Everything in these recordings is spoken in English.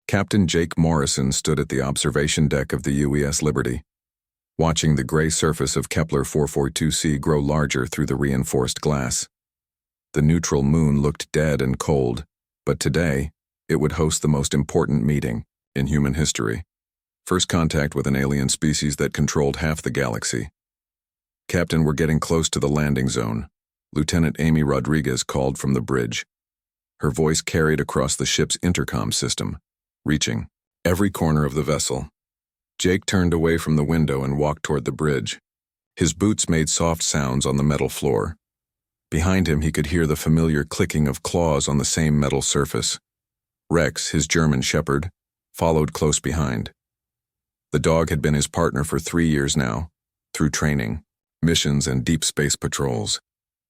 Captain Jake Morrison stood at the observation deck of the UES Liberty, watching the gray surface of Kepler 442c grow larger through the reinforced glass. The neutral moon looked dead and cold, but today, it would host the most important meeting in human history. First contact with an alien species that controlled half the galaxy. "Captain, we're getting close to the landing zone," Lieutenant Amy Rodriguez called from the bridge. Her voice carried across the ship's intercom system, reaching every corner of the vessel. Jake turned away from the window and walked toward the bridge. His boots made soft sounds on the metal floor. Behind him, he could hear the familiar clicking of claws on the same metal surface. Rex, his German shepherd, followed close behind. The dog had been his partner for 3 years now, through training, missions, and deep space patrols.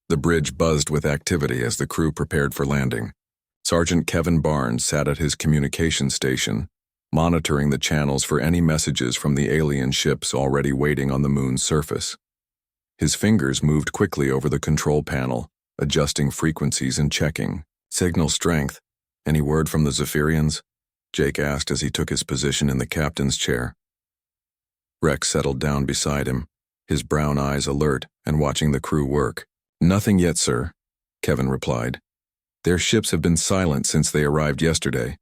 The bridge buzzed with activity as the crew prepared for landing. Sergeant Kevin Barnes sat at his communication station, monitoring the channels for any messages from the alien ships already waiting on the moon's surface. His fingers moved quickly over the control panel, adjusting frequencies and checking. "Signal strength. Any word from the Zephyrians?" Jake asked as he took his position in the captain's chair. Rex settled down beside him, his brown eyes alert and watching the crew work. "Nothing yet, sir," Kevin replied. "Their ships have been silent since they arrived yesterday.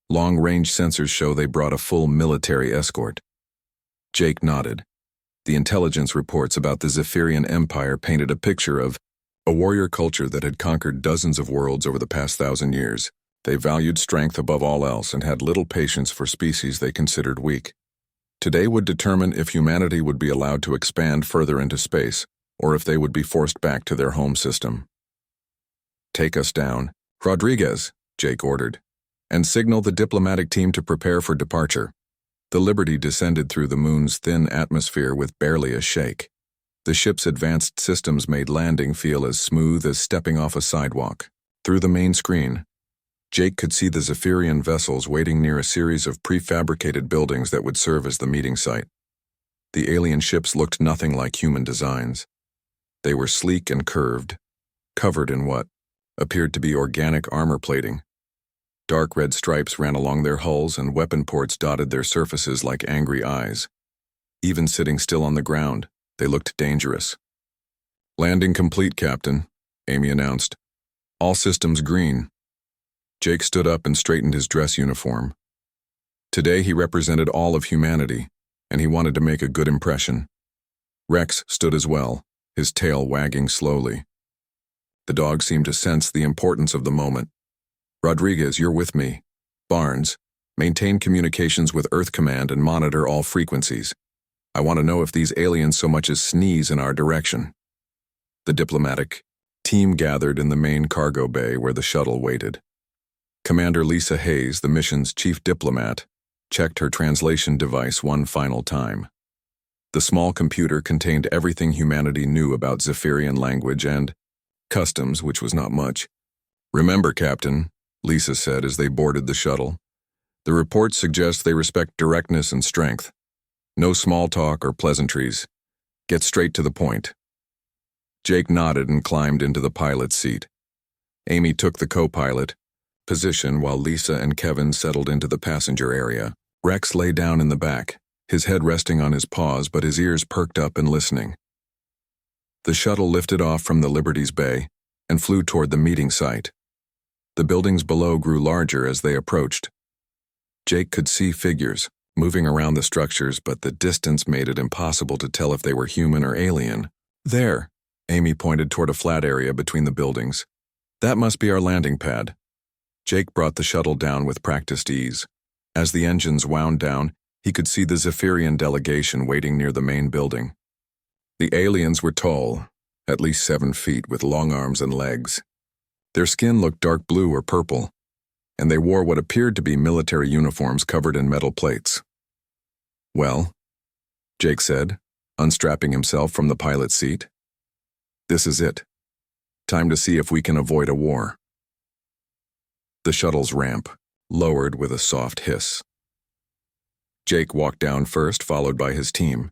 Long-range sensors show they brought a full military escort." Jake nodded. The intelligence reports about the Zephyrian Empire painted a picture of a warrior culture that had conquered dozens of worlds over the past 1,000 years. They valued strength above all else and had little patience for species they considered weak. Today would determine if humanity would be allowed to expand further into space, or if they would be forced back to their home system. "Take us down, Rodriguez," Jake ordered, "and signal the diplomatic team to prepare for departure." The Liberty descended through the moon's thin atmosphere with barely a shake. The ship's advanced systems made landing feel as smooth as stepping off a sidewalk. Through the main screen, Jake could see the Zephyrian vessels waiting near a series of prefabricated buildings that would serve as the meeting site. The alien ships looked nothing like human designs. They were sleek and curved, covered in what appeared to be organic armor plating. Dark red stripes ran along their hulls and weapon ports dotted their surfaces like angry eyes. Even sitting still on the ground, they looked dangerous. "Landing complete, Captain," Amy announced. "All systems green." Jake stood up and straightened his dress uniform. Today he represented all of humanity, and he wanted to make a good impression. Rex stood as well, his tail wagging slowly. The dog seemed to sense the importance of the moment. "Rodriguez, you're with me. Barnes, maintain communications with Earth Command and monitor all frequencies. I want to know if these aliens so much as sneeze in our direction." The diplomatic team gathered in the main cargo bay where the shuttle waited. Commander Lisa Hayes, the mission's chief diplomat, checked her translation device one final time. The small computer contained everything humanity knew about Zephyrian language and customs, which was not much. "Remember, Captain," Lisa said as they boarded the shuttle, "the reports suggest they respect directness and strength. No small talk or pleasantries. Get straight to the point." Jake nodded and climbed into the pilot's seat. Amy took the co-pilot position while Lisa and Kevin settled into the passenger area. Rex lay down in the back, his head resting on his paws but his ears perked up and listening. The shuttle lifted off from the Liberty's bay and flew toward the meeting site. The buildings below grew larger as they approached. Jake could see figures moving around the structures, but the distance made it impossible to tell if they were human or alien. "There," Amy pointed toward a flat area between the buildings. "That must be our landing pad." Jake brought the shuttle down with practiced ease. As the engines wound down, he could see the Zephyrian delegation waiting near the main building. The aliens were tall, at least 7 feet, with long arms and legs. Their skin looked dark blue or purple, and they wore what appeared to be military uniforms covered in metal plates. "Well," Jake said, unstrapping himself from the pilot's seat. "This is it. Time to see if we can avoid a war." The shuttle's ramp lowered with a soft hiss. Jake walked down first, followed by his team.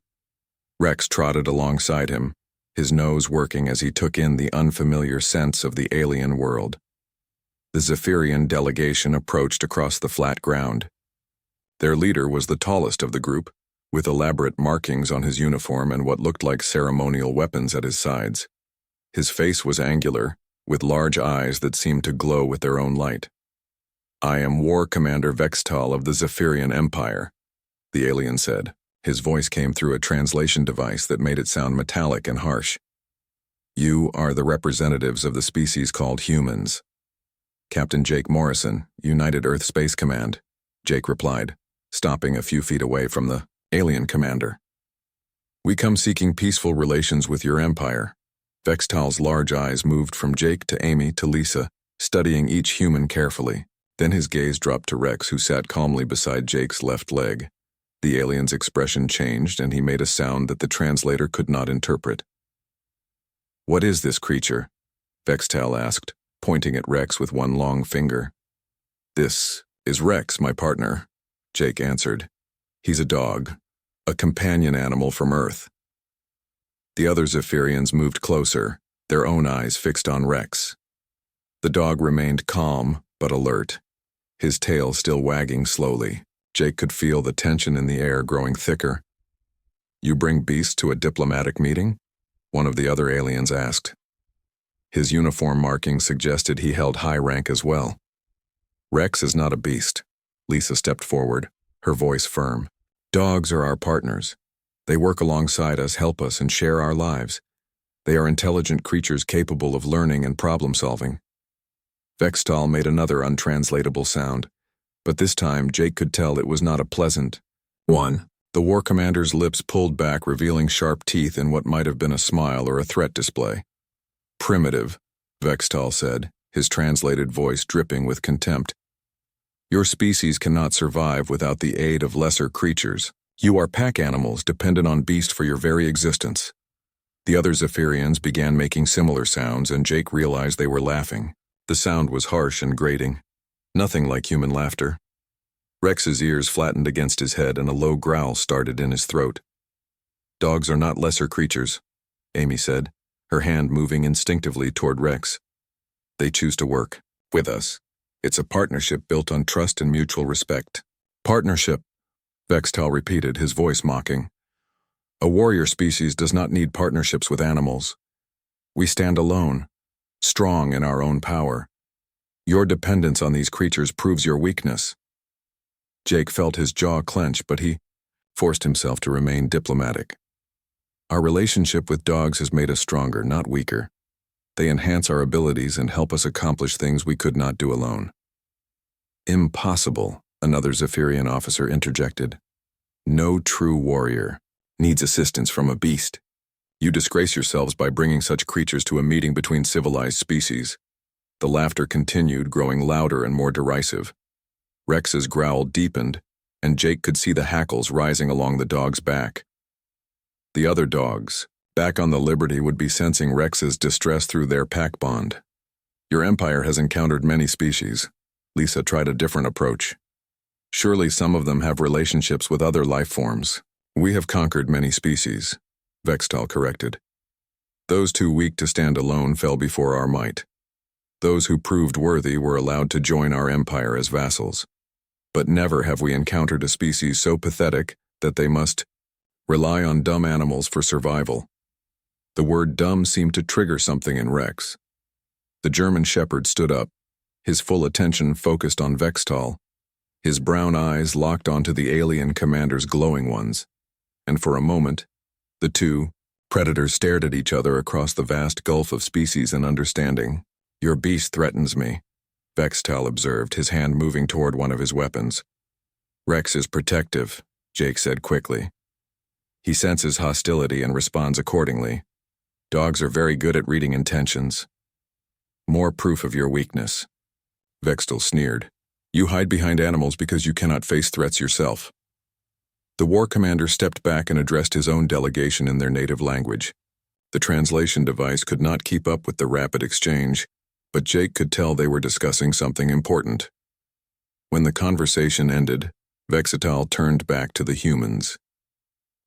Rex trotted alongside him, his nose working as he took in the unfamiliar scents of the alien world. The Zephyrian delegation approached across the flat ground, Their leader was the tallest of the group, with elaborate markings on his uniform and what looked like ceremonial weapons at his sides. His face was angular, with large eyes that seemed to glow with their own light. "I am War Commander Vextal of the Zephyrian Empire," the alien said. His voice came through a translation device that made it sound metallic and harsh. "You are the representatives of the species called humans." "Captain Jake Morrison, United Earth Space Command," Jake replied, stopping a few feet away from the alien commander. "We come seeking peaceful relations with your empire." Vextal's large eyes moved from Jake to Amy to Lisa, studying each human carefully. Then his gaze dropped to Rex, who sat calmly beside Jake's left leg. The alien's expression changed, and he made a sound that the translator could not interpret. "What is this creature?" Vextal asked, pointing at Rex with one long finger. "This is Rex, my partner," Jake answered. "He's a dog, a companion animal from Earth." The other Zephyrians moved closer, their own eyes fixed on Rex. The dog remained calm but alert, his tail still wagging slowly. Jake could feel the tension in the air growing thicker. "You bring beasts to a diplomatic meeting?" one of the other aliens asked. His uniform marking suggested he held high rank as well. "Rex is not a beast." Lisa stepped forward, her voice firm. "Dogs are our partners. They work alongside us, help us, and share our lives. They are intelligent creatures capable of learning and problem-solving." Vextal made another untranslatable sound, but this time Jake could tell it was not a pleasant one. The war commander's lips pulled back, revealing sharp teeth in what might have been a smile or a threat display. "Primitive," Vextal said, his translated voice dripping with contempt. "Your species cannot survive without the aid of lesser creatures. You are pack animals dependent on beast for your very existence." The other Zephyrians began making similar sounds, and Jake realized they were laughing. The sound was harsh and grating. Nothing like human laughter. Rex's ears flattened against his head, and a low growl started in his throat. "Dogs are not lesser creatures," Amy said, her hand moving instinctively toward Rex. "They choose to work with us. It's a partnership built on trust and mutual respect." "Partnership," Vextal repeated, his voice mocking. "A warrior species does not need partnerships with animals. We stand alone, strong in our own power. Your dependence on these creatures proves your weakness." Jake felt his jaw clench, but he forced himself to remain diplomatic. "Our relationship with dogs has made us stronger, not weaker. They enhance our abilities and help us accomplish things we could not do alone." "Impossible," another Zephyrian officer interjected. "No true warrior needs assistance from a beast. You disgrace yourselves by bringing such creatures to a meeting between civilized species." The laughter continued, growing louder and more derisive. Rex's growl deepened, and Jake could see the hackles rising along the dog's back. The other dogs, back on the Liberty, would be sensing Rex's distress through their pack bond. "Your empire has encountered many species." Lisa tried a different approach. "Surely some of them have relationships with other life forms." "We have conquered many species," Vextal corrected. "Those too weak to stand alone fell before our might. Those who proved worthy were allowed to join our empire as vassals. But never have we encountered a species so pathetic that they must rely on dumb animals for survival." The word dumb seemed to trigger something in Rex. The German shepherd stood up, his full attention focused on Vextal. His brown eyes locked onto the alien commander's glowing ones, and for a moment, the two predators stared at each other across the vast gulf of species and understanding. "Your beast threatens me," Vextal observed, his hand moving toward one of his weapons. "Rex is protective," Jake said quickly. "He senses hostility and responds accordingly. Dogs are very good at reading intentions." "More proof of your weakness," Vextal sneered. "You hide behind animals because you cannot face threats yourself." The war commander stepped back and addressed his own delegation in their native language. The translation device could not keep up with the rapid exchange, but Jake could tell they were discussing something important. When the conversation ended, Vextal turned back to the humans.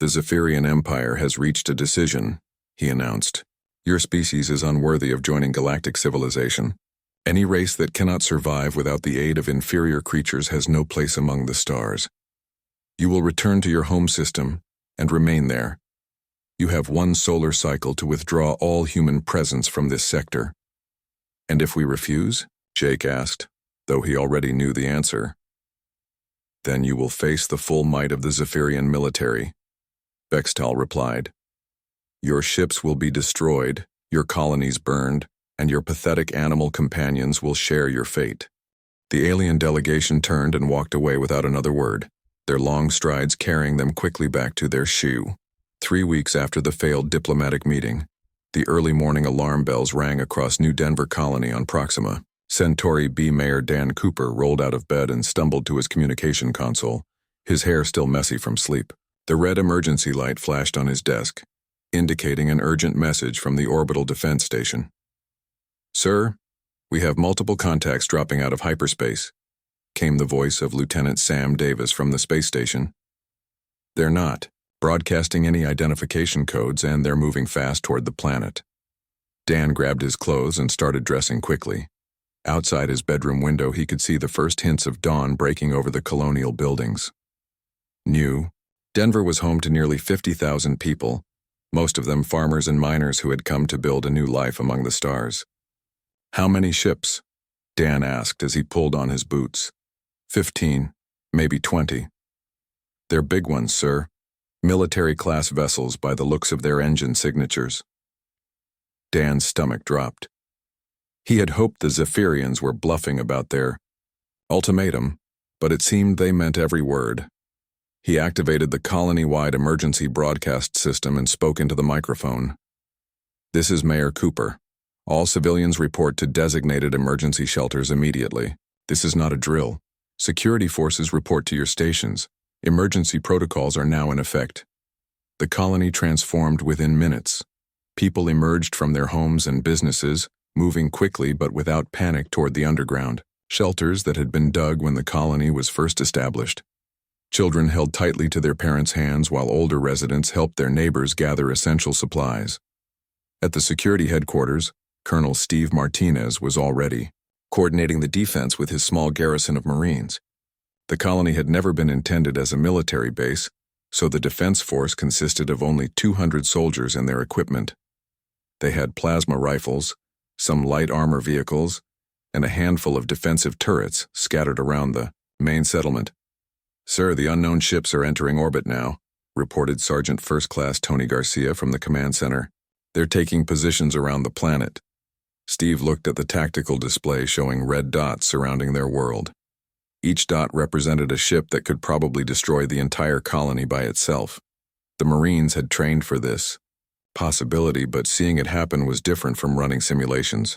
"The Zephyrian Empire has reached a decision," he announced. "Your species is unworthy of joining galactic civilization. Any race that cannot survive without the aid of inferior creatures has no place among the stars." You will return to your home system and remain there. You have one solar cycle to withdraw all human presence from this sector. And if we refuse? Jake asked, though he already knew the answer. Then you will face the full might of the Zephyrian military, Bextal replied. Your ships will be destroyed, your colonies burned, and your pathetic animal companions will share your fate. The alien delegation turned and walked away without another word, their long strides carrying them quickly back to their SHU. 3 weeks after the failed diplomatic meeting, the early morning alarm bells rang across New Denver Colony on Proxima. Centauri B Mayor Dan Cooper rolled out of bed and stumbled to his communication console, his hair still messy from sleep. The red emergency light flashed on his desk, indicating an urgent message from the Orbital Defense Station. Sir, we have multiple contacts dropping out of hyperspace, came the voice of Lieutenant Sam Davis from the space station. They're not broadcasting any identification codes, and they're moving fast toward the planet. Dan grabbed his clothes and started dressing quickly. Outside his bedroom window, he could see the first hints of dawn breaking over the colonial buildings. Denver was home to nearly 50,000 people, most of them farmers and miners who had come to build a new life among the stars. How many ships? Dan asked as he pulled on his boots. 15, maybe 20. They're big ones, sir. Military-class vessels by the looks of their engine signatures. Dan's stomach dropped. He had hoped the Zephyrians were bluffing about their ultimatum, but it seemed they meant every word. He activated the colony-wide emergency broadcast system and spoke into the microphone. This is Mayor Cooper. All civilians report to designated emergency shelters immediately. This is not a drill. Security forces report to your stations. Emergency protocols are now in effect. The colony transformed within minutes. People emerged from their homes and businesses, moving quickly but without panic toward the underground, shelters that had been dug when the colony was first established. Children held tightly to their parents' hands while older residents helped their neighbors gather essential supplies. At the security headquarters, Colonel Steve Martinez was already coordinating the defense with his small garrison of Marines. The colony had never been intended as a military base, so the defense force consisted of only 200 soldiers and their equipment. They had plasma rifles, some light armor vehicles, and a handful of defensive turrets scattered around the main settlement. Sir, the unknown ships are entering orbit now, reported Sergeant First Class Tony Garcia from the command center. They're taking positions around the planet. Steve looked at the tactical display showing red dots surrounding their world. Each dot represented a ship that could probably destroy the entire colony by itself. The Marines had trained for this possibility, but seeing it happen was different from running simulations.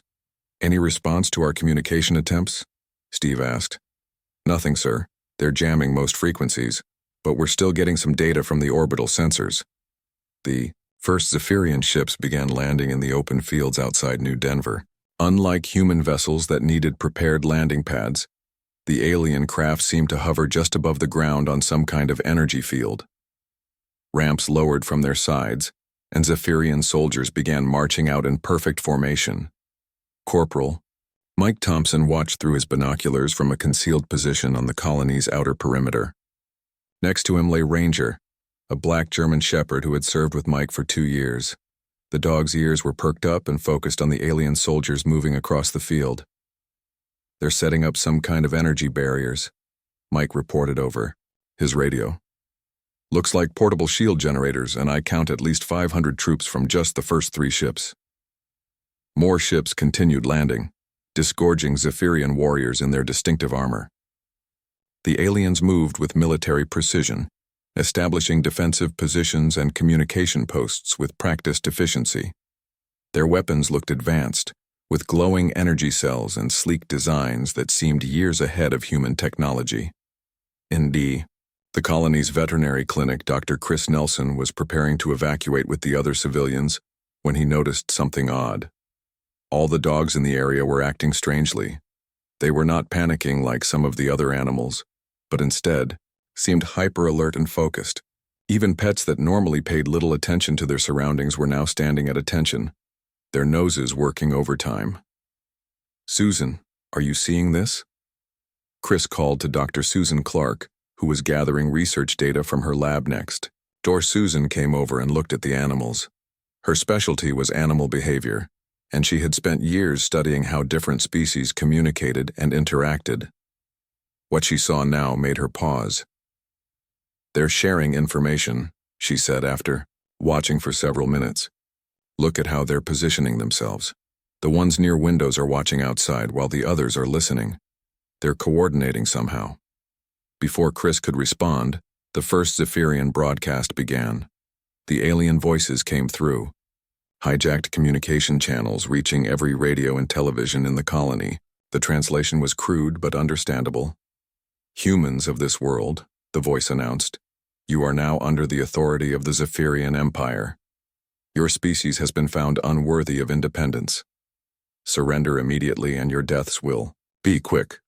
Any response to our communication attempts? Steve asked. Nothing, sir. They're jamming most frequencies, but we're still getting some data from the orbital sensors. The first Zephyrian ships began landing in the open fields outside New Denver. Unlike human vessels that needed prepared landing pads, the alien craft seemed to hover just above the ground on some kind of energy field. Ramps lowered from their sides, and Zephyrian soldiers began marching out in perfect formation. Corporal Mike Thompson watched through his binoculars from a concealed position on the colony's outer perimeter. Next to him lay Ranger, a black German shepherd who had served with Mike for 2 years. The dog's ears were perked up and focused on the alien soldiers moving across the field. They're setting up some kind of energy barriers, Mike reported over his radio. Looks like portable shield generators, and I count at least 500 troops from just the first 3 ships. More ships continued landing, disgorging Zephyrian warriors in their distinctive armor. The aliens moved with military precision, establishing defensive positions and communication posts with practiced efficiency. Their weapons looked advanced, with glowing energy cells and sleek designs that seemed years ahead of human technology. In the colony's veterinary clinic, Dr. Chris Nelson was preparing to evacuate with the other civilians when he noticed something odd. All the dogs in the area were acting strangely. They were not panicking like some of the other animals, but instead seemed hyper-alert and focused. Even pets that normally paid little attention to their surroundings were now standing at attention, their noses working overtime. Susan, are you seeing this? Chris called to Dr. Susan Clark, who was gathering research data from her lab next. Door Susan came over and looked at the animals. Her specialty was animal behavior, and she had spent years studying how different species communicated and interacted. What she saw now made her pause. "They're sharing information," she said after watching for several minutes. "Look at how they're positioning themselves. The ones near windows are watching outside while the others are listening. They're coordinating somehow." Before Chris could respond, the first Zephyrian broadcast began. The alien voices came through. Hijacked communication channels reaching every radio and television in the colony. The translation was crude but understandable. "Humans of this world," the voice announced, "you are now under the authority of the Zephyrian Empire. Your species has been found unworthy of independence. Surrender immediately and your deaths will be quick."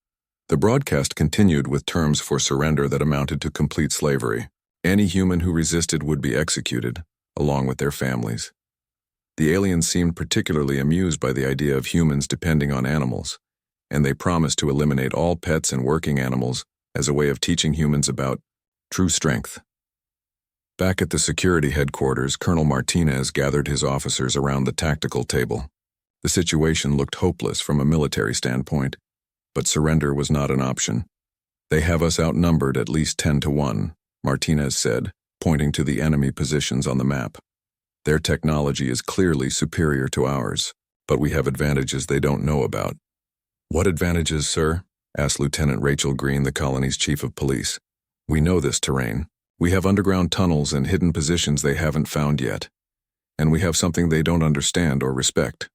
The broadcast continued with terms for surrender that amounted to complete slavery. Any human who resisted would be executed, along with their families. The aliens seemed particularly amused by the idea of humans depending on animals, and they promised to eliminate all pets and working animals as a way of teaching humans about true strength. Back at the security headquarters, Colonel Martinez gathered his officers around the tactical table. The situation looked hopeless from a military standpoint, but surrender was not an option. "They have us outnumbered at least 10-1, Martinez said, pointing to the enemy positions on the map. "Their technology is clearly superior to ours, but we have advantages they don't know about." "What advantages, sir?" asked Lieutenant Rachel Green, the colony's chief of police. "We know this terrain. We have underground tunnels and hidden positions they haven't found yet. And we have something they don't understand or respect."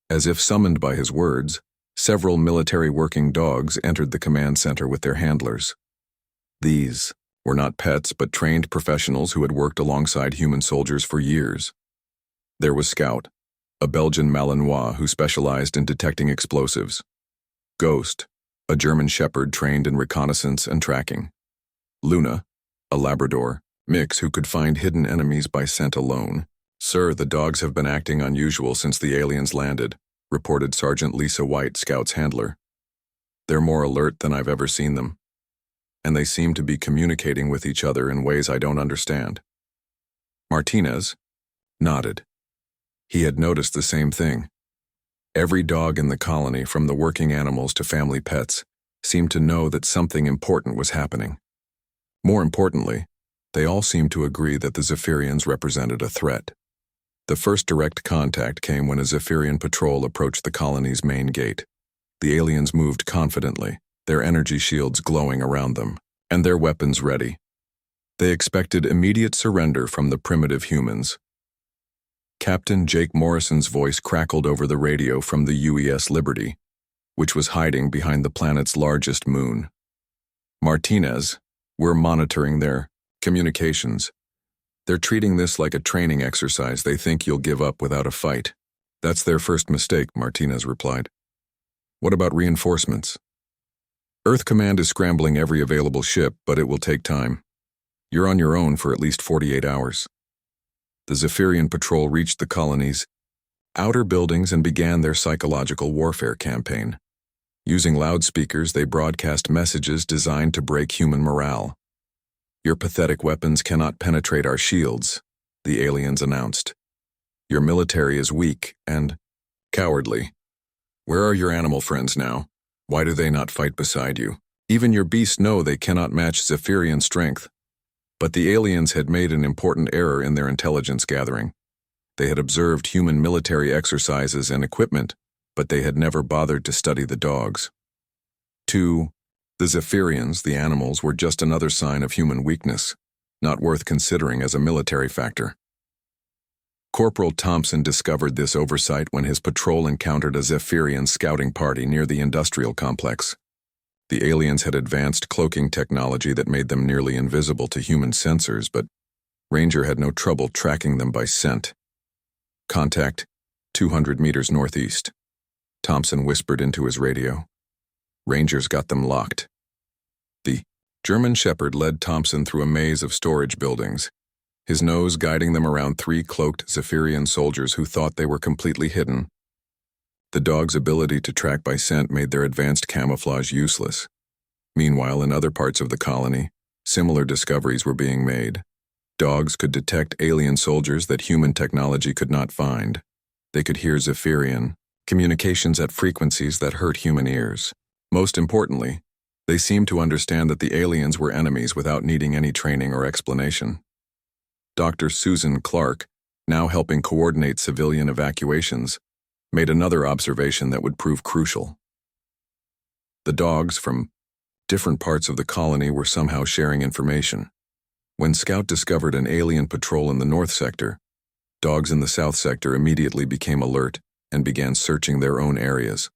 As if summoned by his words, several military working dogs entered the command center with their handlers. These were not pets but trained professionals who had worked alongside human soldiers for years. There was Scout, a Belgian Malinois who specialized in detecting explosives. Ghost, a German shepherd trained in reconnaissance and tracking. Luna, a Labrador mix who could find hidden enemies by scent alone. "Sir, the dogs have been acting unusual since the aliens landed," reported Sergeant Lisa White, Scout's handler. "They're more alert than I've ever seen them, and they seem to be communicating with each other in ways I don't understand." Martinez nodded. He had noticed the same thing. Every dog in the colony, from the working animals to family pets, seemed to know that something important was happening. More importantly, they all seemed to agree that the Zephyrians represented a threat. The first direct contact came when a Zephyrian patrol approached the colony's main gate. The aliens moved confidently, their energy shields glowing around them, and their weapons ready. They expected immediate surrender from the primitive humans. Captain Jake Morrison's voice crackled over the radio from the UES Liberty, which was hiding behind the planet's largest moon. "Martinez, we're monitoring their communications. They're treating this like a training exercise they think you'll give up without a fight." "That's their first mistake," Martinez replied. "What about reinforcements?" "Earth Command is scrambling every available ship, but it will take time. You're on your own for at least 48 hours. The Zephyrian patrol reached the colony's outer buildings and began their psychological warfare campaign. Using loudspeakers, they broadcast messages designed to break human morale. "Your pathetic weapons cannot penetrate our shields," the aliens announced. "Your military is weak and cowardly. Where are your animal friends now? Why do they not fight beside you? Even your beasts know they cannot match Zephyrian strength." But the aliens had made an important error in their intelligence gathering. They had observed human military exercises and equipment, but they had never bothered to study the dogs. To the Zephyrians, the animals were just another sign of human weakness, not worth considering as a military factor. Corporal Thompson discovered this oversight when his patrol encountered a Zephyrian scouting party near the industrial complex. The aliens had advanced cloaking technology that made them nearly invisible to human sensors, but Ranger had no trouble tracking them by scent. "Contact, 200 meters northeast," Thompson whispered into his radio. Rangers got them locked. The German shepherd led Thompson through a maze of storage buildings, his nose guiding them around 3 cloaked Zephyrian soldiers who thought they were completely hidden. The dog's ability to track by scent made their advanced camouflage useless. Meanwhile, in other parts of the colony, similar discoveries were being made. Dogs could detect alien soldiers that human technology could not find. They could hear Zephyrian communications at frequencies that hurt human ears. Most importantly, they seemed to understand that the aliens were enemies without needing any training or explanation. Dr. Susan Clark, now helping coordinate civilian evacuations, made another observation that would prove crucial. The dogs from different parts of the colony were somehow sharing information. When Scout discovered an alien patrol in the North Sector, dogs in the South Sector immediately became alert and began searching their own areas.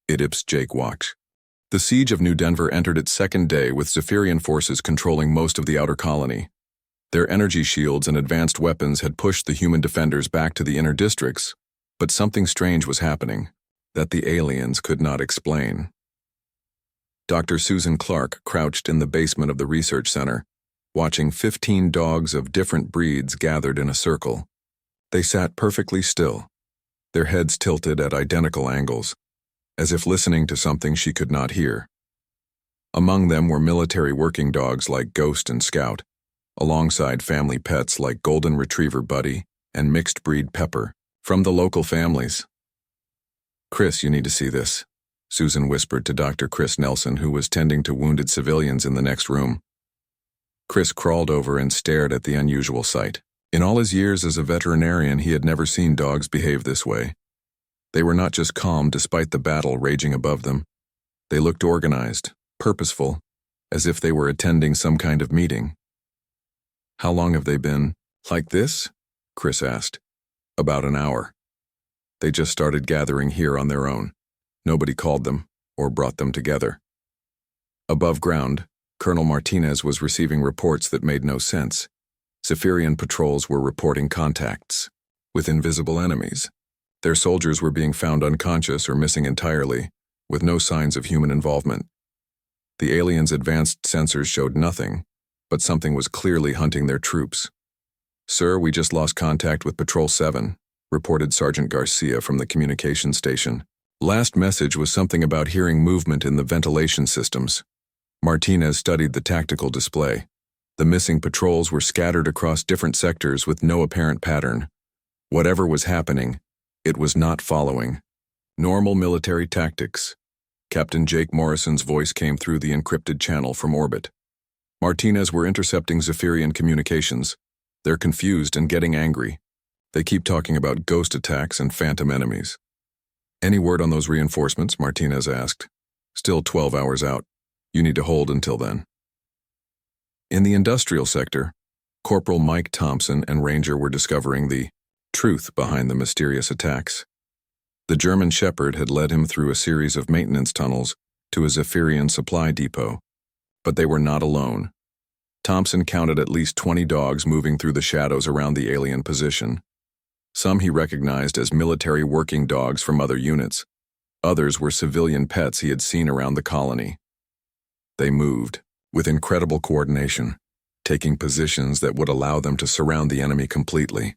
Idip's Jake Watch. The siege of New Denver entered its second day with Zephyrian forces controlling most of the outer colony. Their energy shields and advanced weapons had pushed the human defenders back to the inner districts, but something strange was happening that the aliens could not explain. Dr. Susan Clark crouched in the basement of the research center, watching 15 dogs of different breeds gathered in a circle. They sat perfectly still, their heads tilted at identical angles, as if listening to something she could not hear. Among them were military working dogs like Ghost and Scout, alongside family pets like Golden Retriever Buddy and Mixed Breed Pepper, from the local families. "Chris, you need to see this," Susan whispered to Dr. Chris Nelson, who was tending to wounded civilians in the next room. Chris crawled over and stared at the unusual sight. In all his years as a veterinarian, he had never seen dogs behave this way. They were not just calm despite the battle raging above them. They looked organized, purposeful, as if they were attending some kind of meeting. "How long have they been like this?" Chris asked. "About an hour. They just started gathering here on their own. Nobody called them or brought them together." Above ground, Colonel Martinez was receiving reports that made no sense. Zephyrian patrols were reporting contacts with invisible enemies. Their soldiers were being found unconscious or missing entirely, with no signs of human involvement. The aliens' advanced sensors showed nothing, but something was clearly hunting their troops. "Sir, we just lost contact with Patrol 7, reported Sergeant Garcia from the communication station. Last message was something about hearing movement in the ventilation systems. Martinez studied the tactical display. The missing patrols were scattered across different sectors with no apparent pattern. Whatever was happening, it was not following normal military tactics. Captain Jake Morrison's voice came through the encrypted channel from orbit. Martinez were intercepting Zephyrian communications. They're confused and getting angry. They keep talking about ghost attacks and phantom enemies. Any word on those reinforcements? Martinez asked. Still 12 hours out. You need to hold until then. In the industrial sector, Corporal Mike Thompson and Ranger were discovering the truth behind the mysterious attacks. The German Shepherd had led him through a series of maintenance tunnels to a Zephyrian supply depot, but they were not alone. Thompson counted at least 20 dogs moving through the shadows around the alien position. Some he recognized as military working dogs from other units. Others were civilian pets he had seen around the colony. They moved, with incredible coordination, taking positions that would allow them to surround the enemy completely.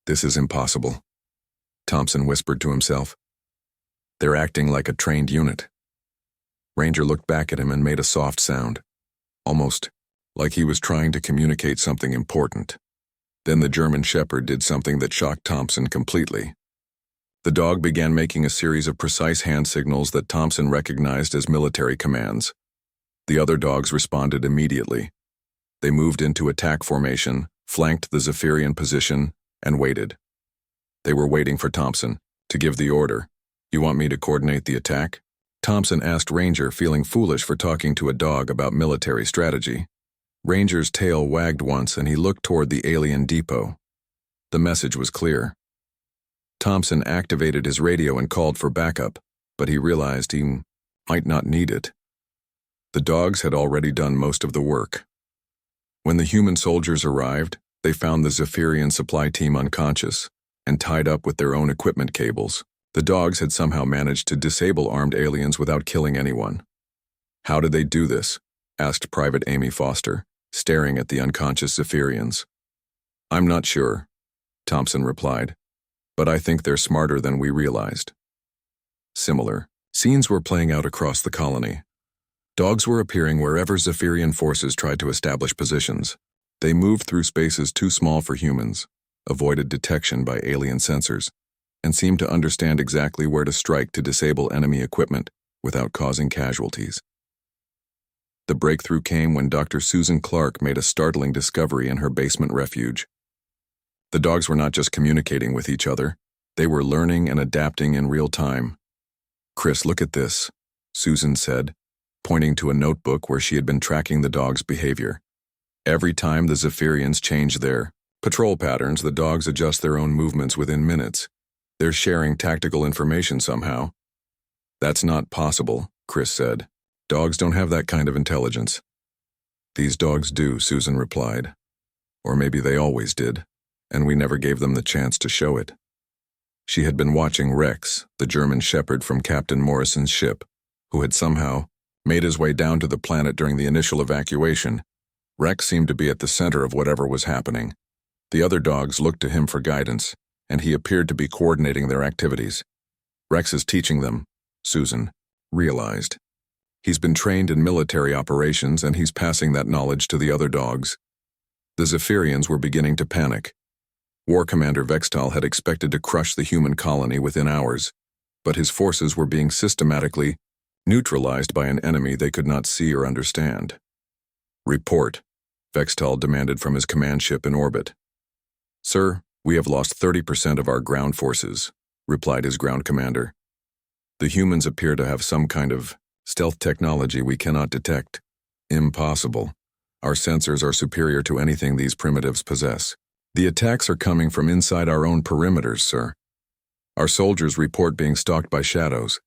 "This is impossible," Thompson whispered to himself. "They're acting like a trained unit." Ranger looked back at him and made a soft sound, almost like he was trying to communicate something important. Then the German Shepherd did something that shocked Thompson completely. The dog began making a series of precise hand signals that Thompson recognized as military commands. The other dogs responded immediately. They moved into attack formation, flanked the Zephyrian position, and waited. They were waiting for Thompson to give the order. "You want me to coordinate the attack?" Thompson asked Ranger, feeling foolish for talking to a dog about military strategy. Ranger's tail wagged once and he looked toward the alien depot. The message was clear. Thompson activated his radio and called for backup, but he realized he might not need it. The dogs had already done most of the work. When the human soldiers arrived, they found the Zephyrian supply team unconscious and tied up with their own equipment cables. The dogs had somehow managed to disable armed aliens without killing anyone. "How did they do this?" asked Private Amy Foster, staring at the unconscious Zephyrians. "I'm not sure," Thompson replied, "but I think they're smarter than we realized." Similar scenes were playing out across the colony. Dogs were appearing wherever Zephyrian forces tried to establish positions. They moved through spaces too small for humans, avoided detection by alien sensors, and seemed to understand exactly where to strike to disable enemy equipment without causing casualties. The breakthrough came when Dr. Susan Clark made a startling discovery in her basement refuge. The dogs were not just communicating with each other, they were learning and adapting in real time. "Chris, look at this," Susan said, pointing to a notebook where she had been tracking the dogs' behavior. Every time the Zephyrians change their patrol patterns, the dogs adjust their own movements within minutes. They're sharing tactical information somehow. "That's not possible," Chris said. "Dogs don't have that kind of intelligence." "These dogs do," Susan replied. "Or maybe they always did, and we never gave them the chance to show it." She had been watching Rex, the German shepherd from Captain Morrison's ship, who had somehow made his way down to the planet during the initial evacuation. Rex seemed to be at the center of whatever was happening. The other dogs looked to him for guidance, and he appeared to be coordinating their activities. "Rex is teaching them," Susan realized. "He's been trained in military operations, and he's passing that knowledge to the other dogs." The Zephyrians were beginning to panic. War Commander Vextal had expected to crush the human colony within hours, but his forces were being systematically neutralized by an enemy they could not see or understand. "Report," Vextal demanded from his command ship in orbit. "Sir, we have lost 30% of our ground forces," replied his ground commander. "The humans appear to have some kind of stealth technology we cannot detect." "Impossible. Our sensors are superior to anything these primitives possess. The attacks are coming from inside our own perimeters, sir. Our soldiers report being stalked by shadows.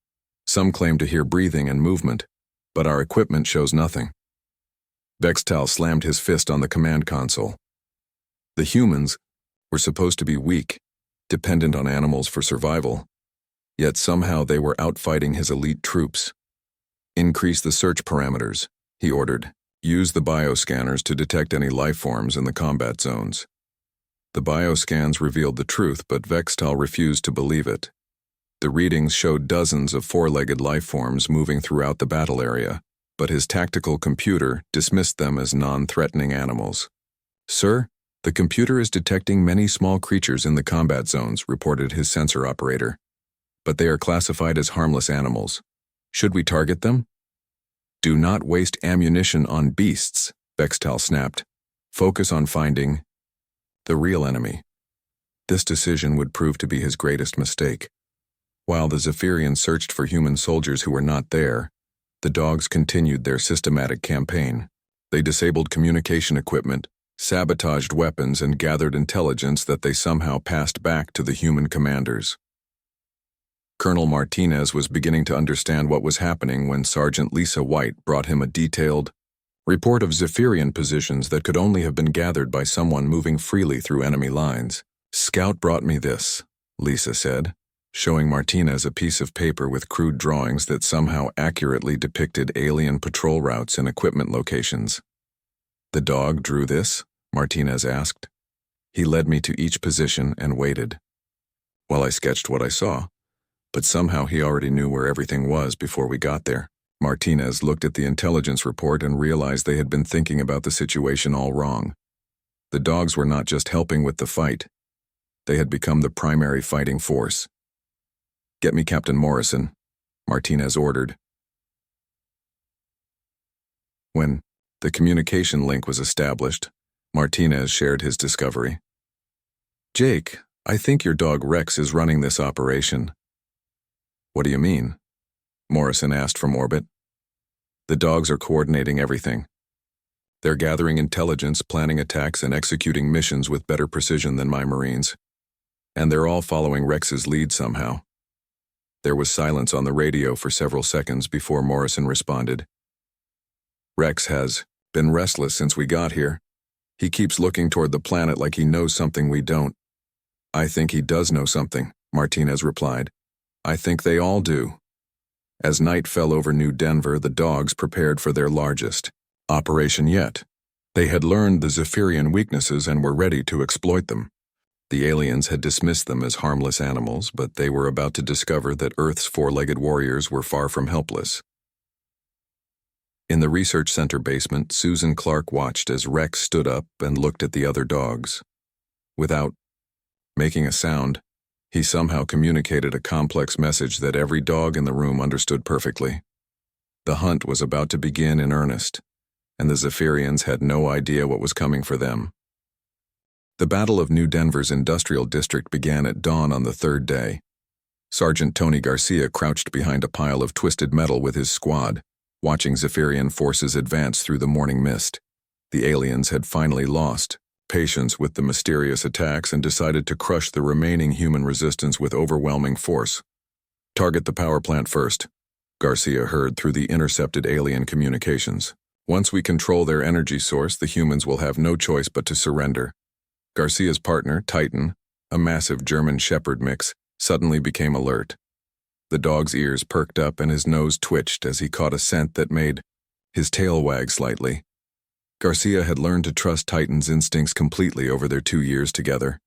Some claim to hear breathing and movement, but our equipment shows nothing." Vextal slammed his fist on the command console. The humans were supposed to be weak, dependent on animals for survival, yet somehow they were outfighting his elite troops. "Increase the search parameters," he ordered. "Use the bioscanners to detect any life forms in the combat zones." The bioscans revealed the truth, but Vextal refused to believe it. The readings showed dozens of four-legged life forms moving throughout the battle area, but his tactical computer dismissed them as non-threatening animals. "Sir, the computer is detecting many small creatures in the combat zones," reported his sensor operator. "But they are classified as harmless animals. Should we target them?" "Do not waste ammunition on beasts," Vextal snapped. "Focus on finding the real enemy." This decision would prove to be his greatest mistake. While the Zephyrians searched for human soldiers who were not there, the dogs continued their systematic campaign. They disabled communication equipment, sabotaged weapons, and gathered intelligence that they somehow passed back to the human commanders. Colonel Martinez was beginning to understand what was happening when Sergeant Lisa White brought him a detailed report of Zephyrian positions that could only have been gathered by someone moving freely through enemy lines. "Scout brought me this," Lisa said, showing Martinez a piece of paper with crude drawings that somehow accurately depicted alien patrol routes and equipment locations. "The dog drew this?" Martinez asked. "He led me to each position and waited. Well, I sketched what I saw, but somehow he already knew where everything was before we got there." Martinez looked at the intelligence report and realized they had been thinking about the situation all wrong. The dogs were not just helping with the fight. They had become the primary fighting force. "Get me Captain Morrison," Martinez ordered. When the communication link was established, Martinez shared his discovery. "Jake, I think your dog Rex is running this operation." "What do you mean?" Morrison asked from orbit. "The dogs are coordinating everything. They're gathering intelligence, planning attacks, and executing missions with better precision than my Marines. And they're all following Rex's lead somehow." There was silence on the radio for several seconds before Morrison responded. "Rex has been restless since we got here. He keeps looking toward the planet like he knows something we don't." "I think he does know something," Martinez replied. "I think they all do." As night fell over New Denver, the dogs prepared for their largest operation yet. They had learned the Zephyrian weaknesses and were ready to exploit them. The aliens had dismissed them as harmless animals, but they were about to discover that Earth's four-legged warriors were far from helpless. In the research center basement, Susan Clark watched as Rex stood up and looked at the other dogs. Without making a sound, he somehow communicated a complex message that every dog in the room understood perfectly. The hunt was about to begin in earnest, and the Zephyrians had no idea what was coming for them. The Battle of New Denver's industrial district began at dawn on the third day. Sergeant Tony Garcia crouched behind a pile of twisted metal with his squad, watching Zephyrian forces advance through the morning mist. The aliens had finally lost patience with the mysterious attacks and decided to crush the remaining human resistance with overwhelming force. "Target the power plant first," Garcia heard through the intercepted alien communications. "Once we control their energy source, the humans will have no choice but to surrender." Garcia's partner, Titan, a massive German Shepherd mix, suddenly became alert. The dog's ears perked up and his nose twitched as he caught a scent that made his tail wag slightly. Garcia had learned to trust Titan's instincts completely over their 2 years together.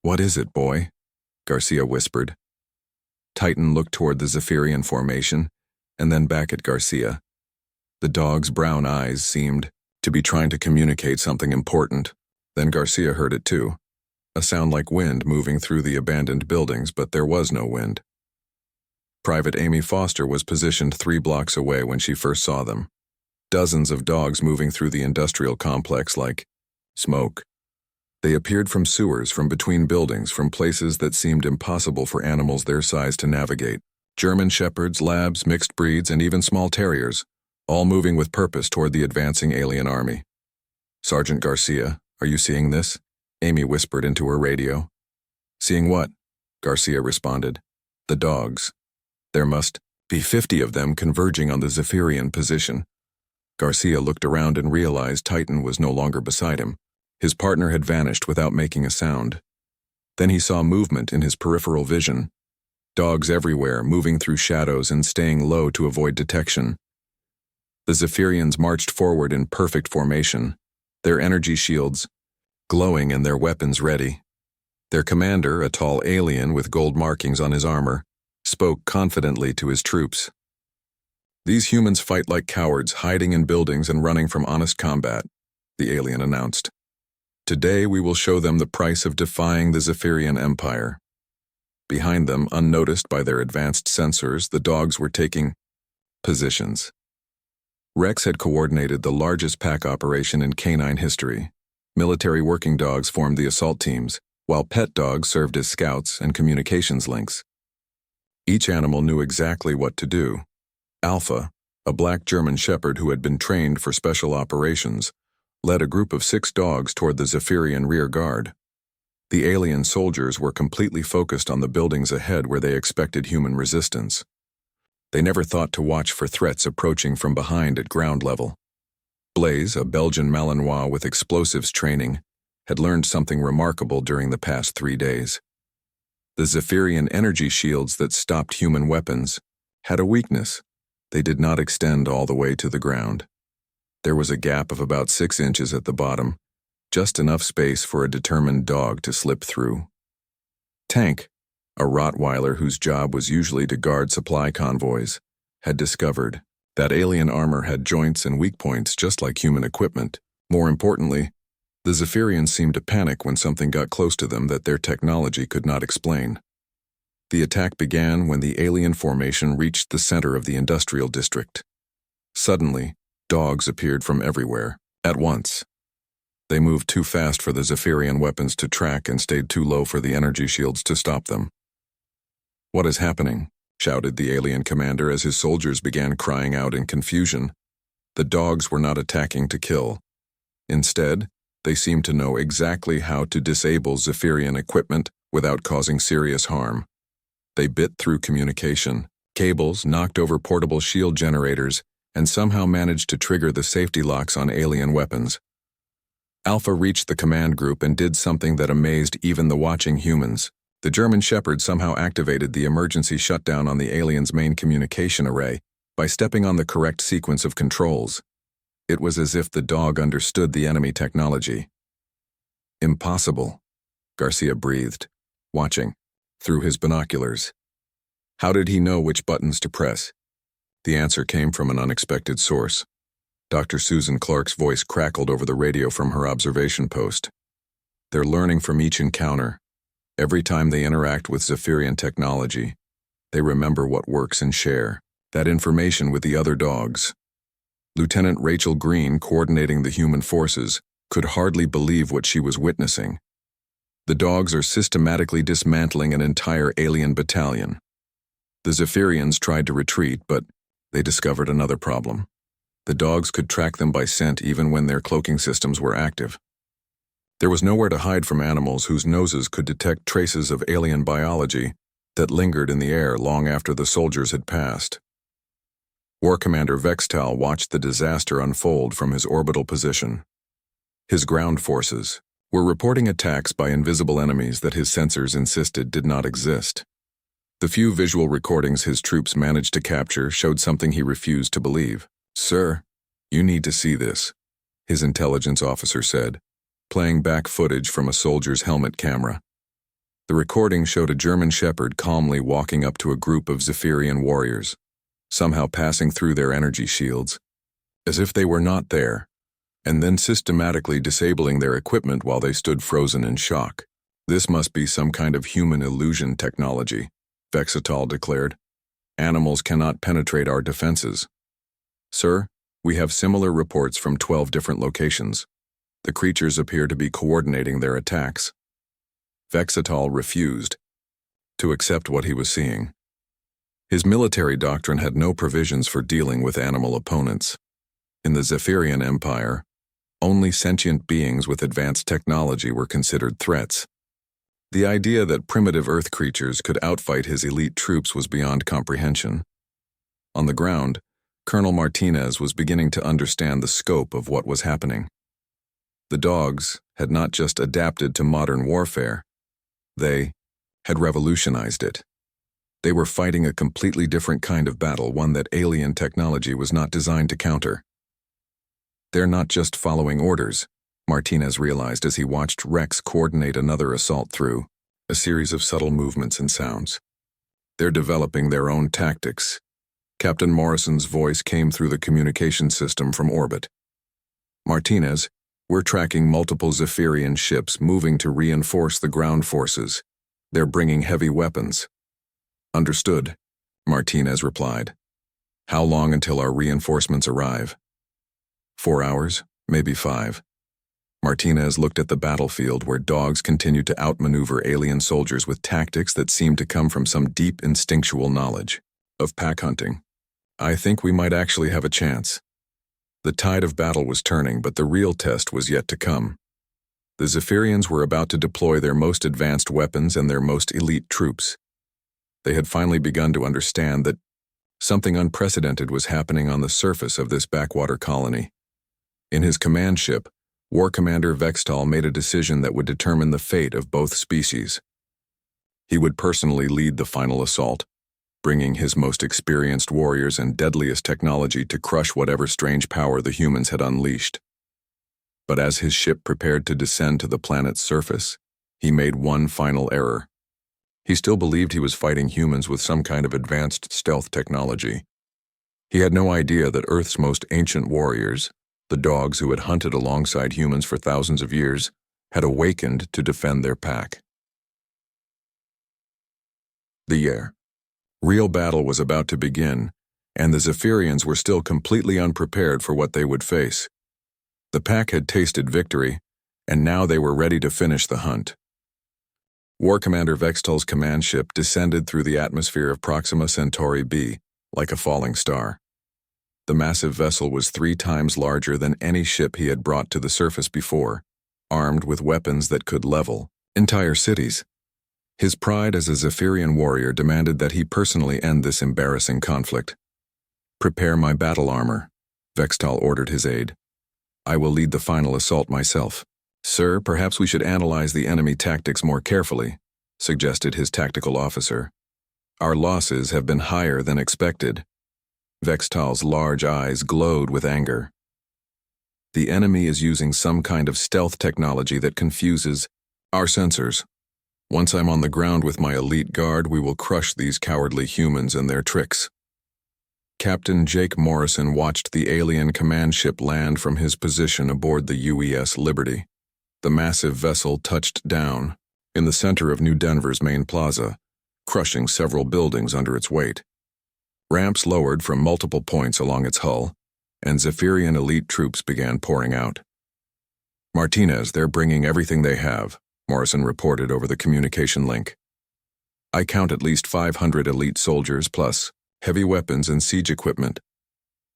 "What is it, boy?" Garcia whispered. Titan looked toward the Zephyrian formation and then back at Garcia. The dog's brown eyes seemed to be trying to communicate something important. Then Garcia heard it too. A sound like wind moving through the abandoned buildings, but there was no wind. Private Amy Foster was positioned 3 blocks away when she first saw them. Dozens of dogs moving through the industrial complex like smoke. They appeared from sewers, from between buildings, from places that seemed impossible for animals their size to navigate. German Shepherds, Labs, mixed breeds, and even small terriers, all moving with purpose toward the advancing alien army. "Sergeant Garcia, are you seeing this?" Amy whispered into her radio. "Seeing what?" Garcia responded. "The dogs. There must be 50 of them converging on the Zephyrian position." Garcia looked around and realized Titan was no longer beside him. His partner had vanished without making a sound. Then he saw movement in his peripheral vision. Dogs everywhere, moving through shadows and staying low to avoid detection. The Zephyrians marched forward in perfect formation, their energy shields glowing and their weapons ready. Their commander, a tall alien with gold markings on his armor, spoke confidently to his troops. "These humans fight like cowards, hiding in buildings and running from honest combat," the alien announced. "Today we will show them the price of defying the Zephyrian Empire." Behind them, unnoticed by their advanced sensors, the dogs were taking positions. Rex had coordinated the largest pack operation in canine history. Military working dogs formed the assault teams, while pet dogs served as scouts and communications links. Each animal knew exactly what to do. Alpha, a black German Shepherd who had been trained for special operations, led a group of 6 dogs toward the Zephyrian rear guard. The alien soldiers were completely focused on the buildings ahead where they expected human resistance. They never thought to watch for threats approaching from behind at ground level. Blaze, a Belgian Malinois with explosives training, had learned something remarkable during the past 3 days. The Zephyrian energy shields that stopped human weapons had a weakness. They did not extend all the way to the ground. There was a gap of about 6 inches at the bottom, just enough space for a determined dog to slip through. Tank, a Rottweiler whose job was usually to guard supply convoys, had discovered that alien armor had joints and weak points just like human equipment. More importantly, the Zephyrians seemed to panic when something got close to them that their technology could not explain. The attack began when the alien formation reached the center of the industrial district. Suddenly, dogs appeared from everywhere, at once. They moved too fast for the Zephyrian weapons to track and stayed too low for the energy shields to stop them. "What is happening?" shouted the alien commander as his soldiers began crying out in confusion. The dogs were not attacking to kill. Instead, they seemed to know exactly how to disable Zephyrian equipment without causing serious harm. They bit through communication, cables, knocked over portable shield generators, and somehow managed to trigger the safety locks on alien weapons. Alpha reached the command group and did something that amazed even the watching humans. The German Shepherd somehow activated the emergency shutdown on the alien's main communication array by stepping on the correct sequence of controls. It was as if the dog understood the enemy technology. "Impossible," Garcia breathed, watching through his binoculars. How did he know which buttons to press? The answer came from an unexpected source. Dr. Susan Clark's voice crackled over the radio from her observation post. They're learning from each encounter. Every time they interact with Zephyrian technology, they remember what works and share that information with the other dogs. Lieutenant Rachel Green, coordinating the human forces, could hardly believe what she was witnessing. The dogs are systematically dismantling an entire alien battalion. The Zephyrians tried to retreat, but they discovered another problem. The dogs could track them by scent even when their cloaking systems were active. There was nowhere to hide from animals whose noses could detect traces of alien biology that lingered in the air long after the soldiers had passed. War Commander Vextal watched the disaster unfold from his orbital position. His ground forces were reporting attacks by invisible enemies that his sensors insisted did not exist. The few visual recordings his troops managed to capture showed something he refused to believe. "Sir, you need to see this," his intelligence officer said, playing back footage from a soldier's helmet camera. The recording showed a German shepherd calmly walking up to a group of Zephyrian warriors, somehow passing through their energy shields, as if they were not there, and then systematically disabling their equipment while they stood frozen in shock. "This must be some kind of human illusion technology," Vextal declared. "Animals cannot penetrate our defenses." "Sir, we have similar reports from 12 different locations. The creatures appear to be coordinating their attacks." Vextal refused to accept what he was seeing. His military doctrine had no provisions for dealing with animal opponents. In the Zephyrian Empire, only sentient beings with advanced technology were considered threats. The idea that primitive Earth creatures could outfight his elite troops was beyond comprehension. On the ground, Colonel Martinez was beginning to understand the scope of what was happening. The dogs had not just adapted to modern warfare, they had revolutionized it. They were fighting a completely different kind of battle, one that alien technology was not designed to counter. "They're not just following orders," Martinez realized as he watched Rex coordinate another assault through a series of subtle movements and sounds. "They're developing their own tactics." Captain Morrison's voice came through the communication system from orbit. "Martinez, we're tracking multiple Zephyrian ships moving to reinforce the ground forces. They're bringing heavy weapons." "Understood," Martinez replied. "How long until our reinforcements arrive?" 4 hours, maybe 5. Martinez looked at the battlefield where dogs continued to outmaneuver alien soldiers with tactics that seemed to come from some deep instinctual knowledge of pack hunting. "I think we might actually have a chance." The tide of battle was turning, but the real test was yet to come. The Zephyrians were about to deploy their most advanced weapons and their most elite troops. They had finally begun to understand that something unprecedented was happening on the surface of this backwater colony. In his command ship, War Commander Vextal made a decision that would determine the fate of both species. He would personally lead the final assault, bringing his most experienced warriors and deadliest technology to crush whatever strange power the humans had unleashed. But as his ship prepared to descend to the planet's surface, he made one final error. He still believed he was fighting humans with some kind of advanced stealth technology. He had no idea that Earth's most ancient warriors, the dogs who had hunted alongside humans for thousands of years, had awakened to defend their pack. The real battle was about to begin, and the Zephyrians were still completely unprepared for what they would face. The pack had tasted victory, and now they were ready to finish the hunt. War Commander Vextal's command ship descended through the atmosphere of Proxima Centauri b like a falling star. The massive vessel was 3 times larger than any ship he had brought to the surface before, armed with weapons that could level entire cities. His pride as a Zephyrian warrior demanded that he personally end this embarrassing conflict. "Prepare my battle armor," Vextal ordered his aide. "I will lead the final assault myself." "Sir, perhaps we should analyze the enemy tactics more carefully," suggested his tactical officer. "Our losses have been higher than expected." Vextal's large eyes glowed with anger. "The enemy is using some kind of stealth technology that confuses our sensors. Once I'm on the ground with my elite guard, we will crush these cowardly humans and their tricks." Captain Jake Morrison watched the alien command ship land from his position aboard the UES Liberty. The massive vessel touched down in the center of New Denver's main plaza, crushing several buildings under its weight. Ramps lowered from multiple points along its hull, and Zephyrian elite troops began pouring out. "Martinez, they're bringing everything they have," Morrison reported over the communication link. "I count at least 500 elite soldiers plus heavy weapons and siege equipment."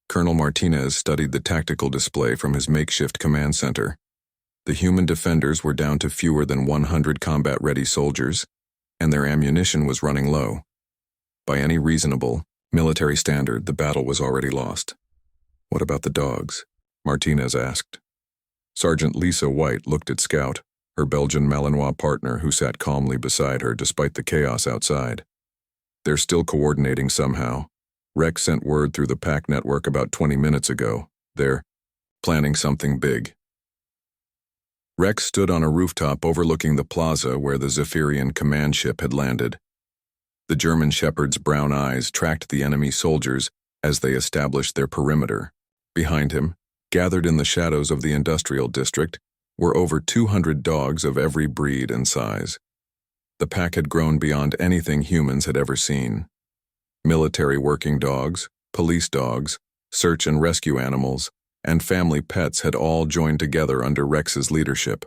Colonel Martinez studied the tactical display from his makeshift command center. The human defenders were down to fewer than 100 combat-ready soldiers, and their ammunition was running low. By any reasonable, military standard, the battle was already lost. "What about the dogs?" Martinez asked. Sergeant Lisa White looked at Scout, her Belgian Malinois partner, who sat calmly beside her despite the chaos outside. "They're still coordinating somehow. Rex sent word through the PAC network about 20 minutes ago. They're planning something big." Rex stood on a rooftop overlooking the plaza where the Zephyrian command ship had landed. The German Shepherd's brown eyes tracked the enemy soldiers as they established their perimeter. Behind him, gathered in the shadows of the industrial district, were over 200 dogs of every breed and size. The pack had grown beyond anything humans had ever seen. Military working dogs, police dogs, search and rescue animals, and family pets had all joined together under Rex's leadership.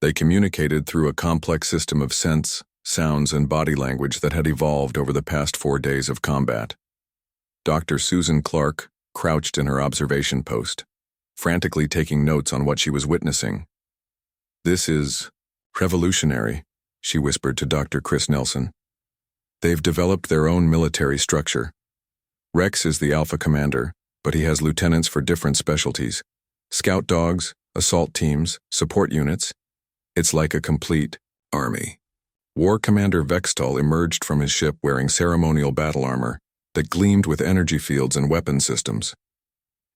They communicated through a complex system of scents, sounds, and body language that had evolved over the past 4 days of combat. Dr. Susan Clark crouched in her observation post, frantically taking notes on what she was witnessing. "This is revolutionary," she whispered to Dr. Chris Nelson. "They've developed their own military structure. Rex is the Alpha Commander, but he has lieutenants for different specialties. Scout dogs, assault teams, support units. It's like a complete army." War Commander Vextal emerged from his ship wearing ceremonial battle armor that gleamed with energy fields and weapon systems.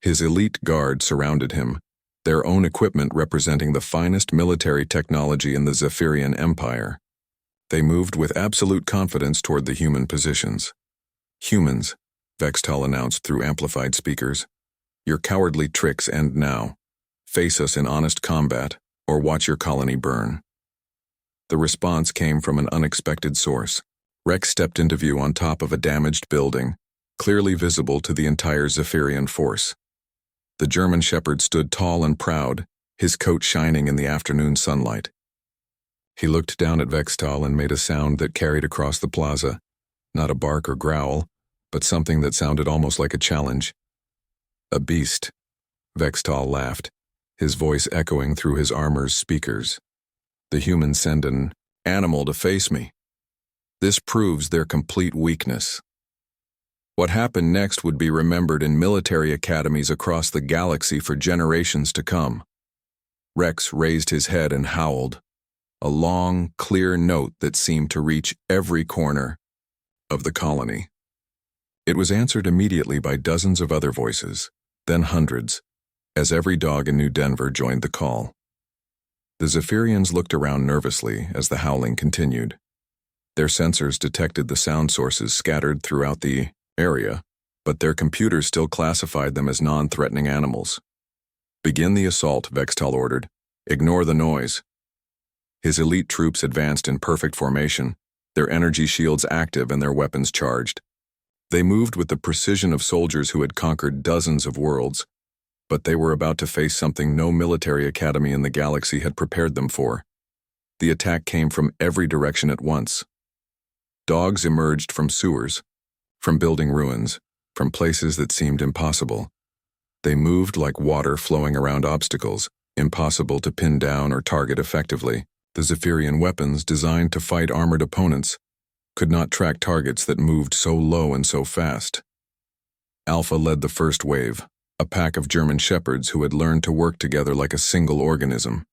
His elite guard surrounded him, their own equipment representing the finest military technology in the Zephyrian Empire. They moved with absolute confidence toward the human positions. "Humans," Vextal announced through amplified speakers, "your cowardly tricks end now. Face us in honest combat, or watch your colony burn." The response came from an unexpected source. Rex stepped into view on top of a damaged building, clearly visible to the entire Zephyrian force. The German Shepherd stood tall and proud, his coat shining in the afternoon sunlight. He looked down at Vextal and made a sound that carried across the plaza, not a bark or growl, but something that sounded almost like a challenge. "A beast," Vextal laughed, his voice echoing through his armor's speakers. "The humans send an animal to face me. This proves their complete weakness." What happened next would be remembered in military academies across the galaxy for generations to come. Rex raised his head and howled, a long, clear note that seemed to reach every corner of the colony. It was answered immediately by dozens of other voices, then hundreds, as every dog in New Denver joined the call. The Zephyrians looked around nervously as the howling continued. Their sensors detected the sound sources scattered throughout the area, but their computers still classified them as non-threatening animals. "Begin the assault," Vextal ordered. "Ignore the noise." His elite troops advanced in perfect formation, their energy shields active and their weapons charged. They moved with the precision of soldiers who had conquered dozens of worlds, but they were about to face something no military academy in the galaxy had prepared them for. The attack came from every direction at once. Dogs emerged from sewers, from building ruins, from places that seemed impossible. They moved like water flowing around obstacles, impossible to pin down or target effectively. The Zephyrian weapons, designed to fight armored opponents, could not track targets that moved so low and so fast. Alpha led the first wave, a pack of German Shepherds who had learned to work together like a single organism.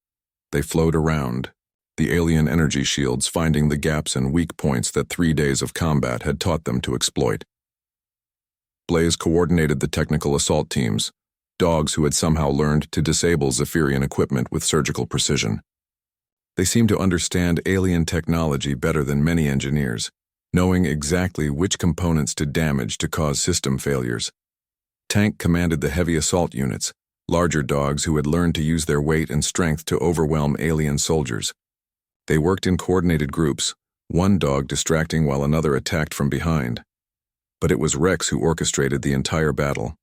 They flowed around, the alien energy shields finding the gaps and weak points that 3 days of combat had taught them to exploit. Blaze coordinated the technical assault teams, dogs who had somehow learned to disable Zephyrian equipment with surgical precision. They seemed to understand alien technology better than many engineers, knowing exactly which components to damage to cause system failures. Tank commanded the heavy assault units, larger dogs who had learned to use their weight and strength to overwhelm alien soldiers. They worked in coordinated groups, one dog distracting while another attacked from behind. But it was Rex who orchestrated the entire battle.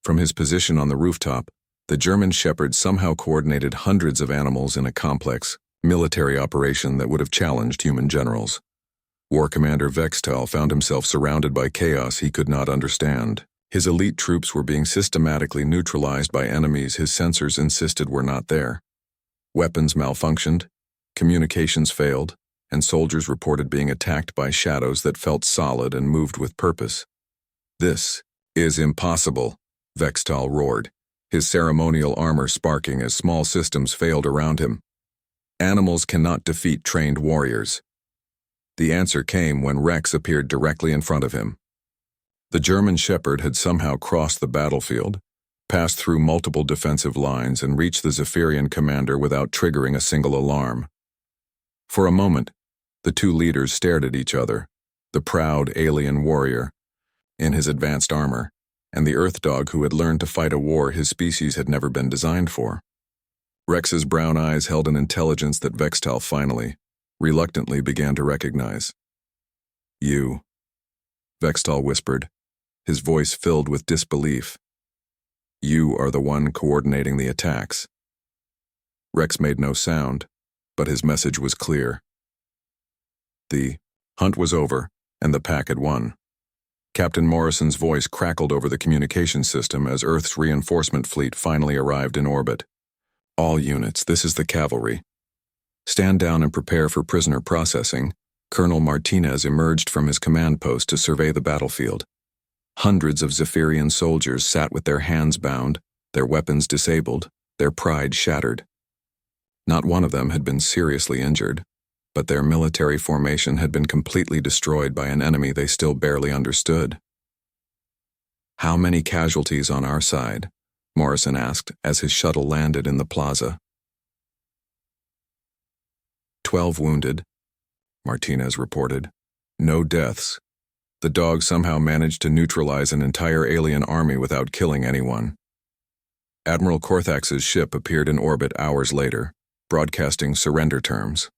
From his position on the rooftop, the German shepherd somehow coordinated hundreds of animals in a complex, military operation that would have challenged human generals. War Commander Vextal found himself surrounded by chaos he could not understand. His elite troops were being systematically neutralized by enemies his sensors insisted were not there. Weapons malfunctioned, communications failed, and soldiers reported being attacked by shadows that felt solid and moved with purpose. "This is impossible," Vextal roared, his ceremonial armor sparking as small systems failed around him. "Animals cannot defeat trained warriors." The answer came when Rex appeared directly in front of him. The German shepherd had somehow crossed the battlefield, passed through multiple defensive lines, and reached the Zephyrian commander without triggering a single alarm. For a moment, the two leaders stared at each other, the proud alien warrior, in his advanced armor, and the Earth dog who had learned to fight a war his species had never been designed for. Rex's brown eyes held an intelligence that Vextal finally, reluctantly began to recognize. "You," Vextal whispered, his voice filled with disbelief. "You are the one coordinating the attacks." Rex made no sound, but his message was clear. The hunt was over, and the pack had won. Captain Morrison's voice crackled over the communication system as Earth's reinforcement fleet finally arrived in orbit. "All units, this is the cavalry. Stand down and prepare for prisoner processing." Colonel Martinez emerged from his command post to survey the battlefield. Hundreds of Zephyrian soldiers sat with their hands bound, their weapons disabled, their pride shattered. Not one of them had been seriously injured, but their military formation had been completely destroyed by an enemy they still barely understood. "How many casualties on our side?" Morrison asked as his shuttle landed in the plaza. 12 wounded, Martinez reported. "No deaths. The dog somehow managed to neutralize an entire alien army without killing anyone." Admiral Korthax's ship appeared in orbit hours later, broadcasting surrender terms.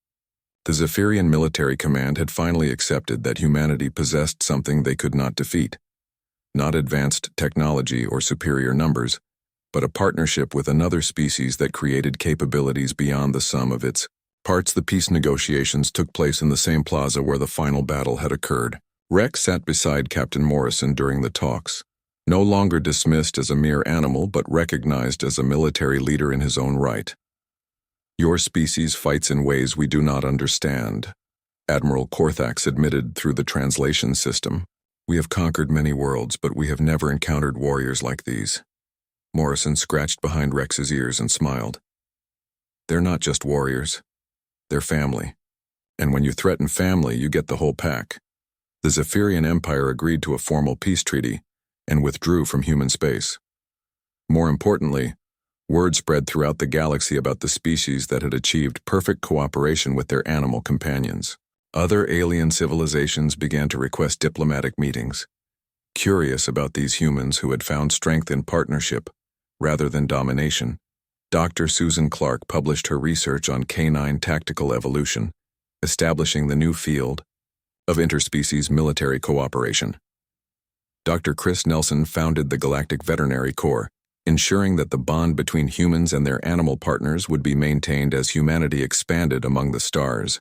The Zephyrian military command had finally accepted that humanity possessed something they could not defeat. Not advanced technology or superior numbers, but a partnership with another species that created capabilities beyond the sum of its parts. The peace negotiations took place in the same plaza where the final battle had occurred. Rex sat beside Captain Morrison during the talks, no longer dismissed as a mere animal but recognized as a military leader in his own right. "Your species fights in ways we do not understand," Admiral Korthax admitted through the translation system. "We have conquered many worlds, but we have never encountered warriors like these." Morrison scratched behind Rex's ears and smiled. "They're not just warriors. They're family. And when you threaten family, you get the whole pack." The Zephyrian Empire agreed to a formal peace treaty and withdrew from human space. More importantly, word spread throughout the galaxy about the species that had achieved perfect cooperation with their animal companions. Other alien civilizations began to request diplomatic meetings, curious about these humans who had found strength in partnership rather than domination. Dr. Susan Clark published her research on canine tactical evolution, establishing the new field of interspecies military cooperation. Dr. Chris Nelson founded the Galactic Veterinary Corps, ensuring that the bond between humans and their animal partners would be maintained as humanity expanded among the stars.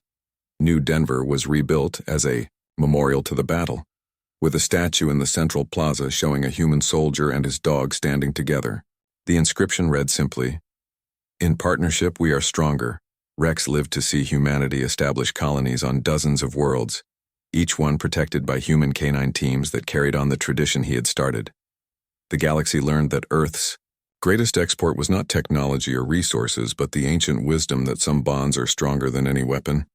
New Denver was rebuilt as a memorial to the battle, with a statue in the central plaza showing a human soldier and his dog standing together. The inscription read simply, "In partnership we are stronger." Rex lived to see humanity establish colonies on dozens of worlds, each one protected by human canine teams that carried on the tradition he had started. The galaxy learned that Earth's greatest export was not technology or resources, but the ancient wisdom that some bonds are stronger than any weapon.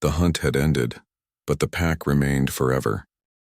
The hunt had ended, but the pack remained forever.